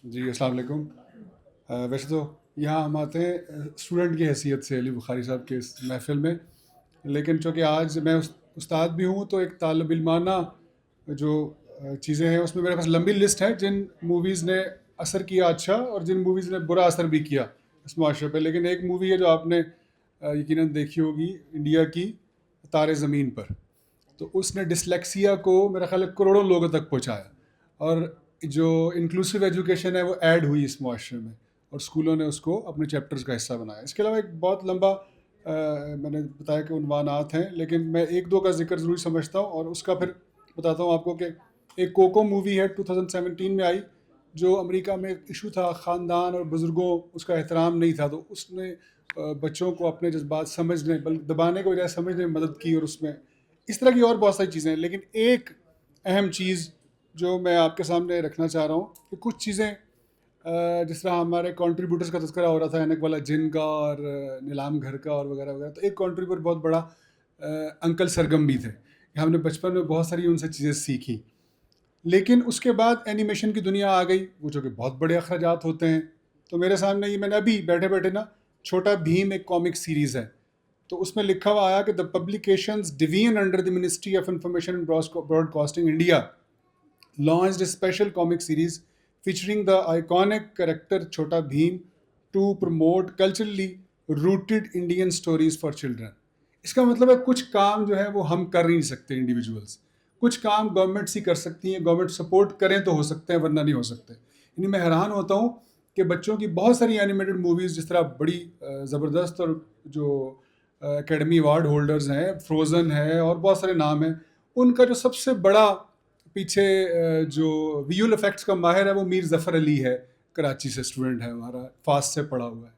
جی السلام علیکم۔ ویسے تو یہاں ہم آتے ہیں اسٹوڈنٹ کی حیثیت سے علی بخاری صاحب کے اس محفل میں، لیکن چونکہ آج میں استاد بھی ہوں تو ایک طالب علمانہ جو چیزیں ہیں اس میں میرے پاس لمبی لسٹ ہے جن موویز نے اثر کیا اچھا اور جن موویز نے برا اثر بھی کیا اس معاشرے پہ، لیکن ایک مووی ہے جو آپ نے یقیناً دیکھی ہوگی، انڈیا کی، تارے زمین پر۔ تو اس نے ڈسلیکسیا کو میرا خیال ہے کروڑوں لوگوں تک پہنچایا، اور جو انکلوسیو ایجوکیشن ہے وہ ایڈ ہوئی اس معاشرے میں، اور اسکولوں نے اس کو اپنے چیپٹرز کا حصہ بنایا۔ اس کے علاوہ ایک بہت لمبا میں نے بتایا کہ عنوانات ہیں، لیکن میں ایک دو کا ذکر ضروری سمجھتا ہوں، اور اس کا پھر بتاتا ہوں آپ کو کہ ایک کوکو مووی ہے 2017 میں آئی، جو امریکہ میں ایک ایشو تھا، خاندان اور بزرگوں اس کا احترام نہیں تھا، تو اس نے بچوں کو اپنے جذبات سمجھنے بلکہ دبانے کے بجائے سمجھنے میں مدد کی، اور اس میں اس طرح کی اور بہت ساری چیزیں ہیں۔ لیکن ایک اہم چیز جو میں آپ کے سامنے رکھنا چاہ رہا ہوں کہ کچھ چیزیں جس طرح ہمارے کنٹریبیوٹرز کا تذکرہ ہو رہا تھا، اینک والا جن کا اور نیلام گھر کا اور وغیرہ وغیرہ، تو ایک کنٹریبیوٹر بہت بڑا انکل سرگم بھی تھے کہ ہم نے بچپن میں بہت ساری ان سے چیزیں سیکھی، لیکن اس کے بعد اینیمیشن کی دنیا آ گئی، وہ جو کہ بہت بڑے اخراجات ہوتے ہیں۔ تو میرے سامنے یہ میں نے ابھی بیٹھے بیٹھے نا چھوٹا بھیم ایک کامک سیریز ہے، تو اس میں لکھا ہوا آیا کہ the publications division under the ministry of information and broadcasting India launched a special comic series featuring the iconic character Chhota Bheem to promote culturally rooted Indian stories for children۔ اس کا مطلب ہے کچھ کام جو ہے وہ ہم کر نہیں سکتے انڈیویجولس، کچھ کام گورنمنٹس ہی کر سکتی ہیں، گورنمنٹ سپورٹ کریں تو ہو سکتے ہیں ورنہ نہیں ہو سکتے۔ یعنی میں حیران ہوتا ہوں کہ بچوں کی بہت ساری اینیمیٹڈ موویز جس طرح بڑی زبردست، اور جو اکیڈمی ایوارڈ ہولڈرز ہیں، فروزن ہے اور بہت سارے نام ہیں، ان کا جو سب سے بڑا پیچھے جو ویژول افیکٹس کا ماہر ہے وہ میر ظفر علی ہے، کراچی سے اسٹوڈنٹ ہے ہمارا، فاسٹ سے پڑھا ہوا ہے۔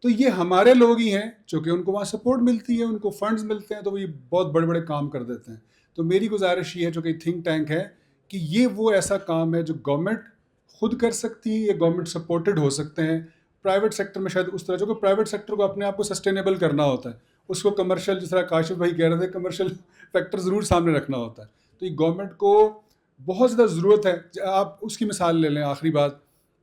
تو یہ ہمارے لوگ ہی ہیں چونکہ ان کو وہاں سپورٹ ملتی ہے، ان کو فنڈز ملتے ہیں، تو وہ یہ بہت بڑے بڑے کام کر دیتے ہیں۔ تو میری گزارش یہ ہے، چونکہ تھنک ٹینک ہے، کہ یہ وہ ایسا کام ہے جو گورنمنٹ خود کر سکتی ہے، یہ گورنمنٹ سپورٹڈ ہو سکتے ہیں۔ پرائیویٹ سیکٹر میں شاید اس طرح، جو کہ پرائیویٹ سیکٹر کو اپنے آپ کو سسٹینیبل کرنا ہوتا ہے، اس کو کمرشل، جس طرح کاشف بھائی کہہ رہے تھے، کمرشل فیکٹر ضرور سامنے رکھنا ہوتا ہے۔ تو یہ گورنمنٹ کو بہت زیادہ ضرورت ہے۔ آپ اس کی مثال لے لیں، آخری بات،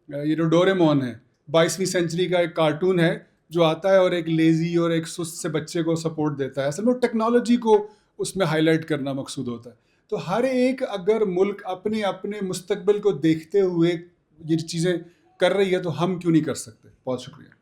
یہ جو ڈورےمون ہے، 22ویں سینچری کا ایک کارٹون ہے جو آتا ہے اور ایک لیزی اور ایک سست سے بچے کو سپورٹ دیتا ہے۔ اصل میں ٹیکنالوجی کو اس میں ہائی لائٹ کرنا مقصود ہوتا ہے۔ تو ہر ایک اگر ملک اپنے اپنے مستقبل کو دیکھتے ہوئے یہ چیزیں کر رہی ہے تو ہم کیوں نہیں کر سکتے؟ بہت شکریہ۔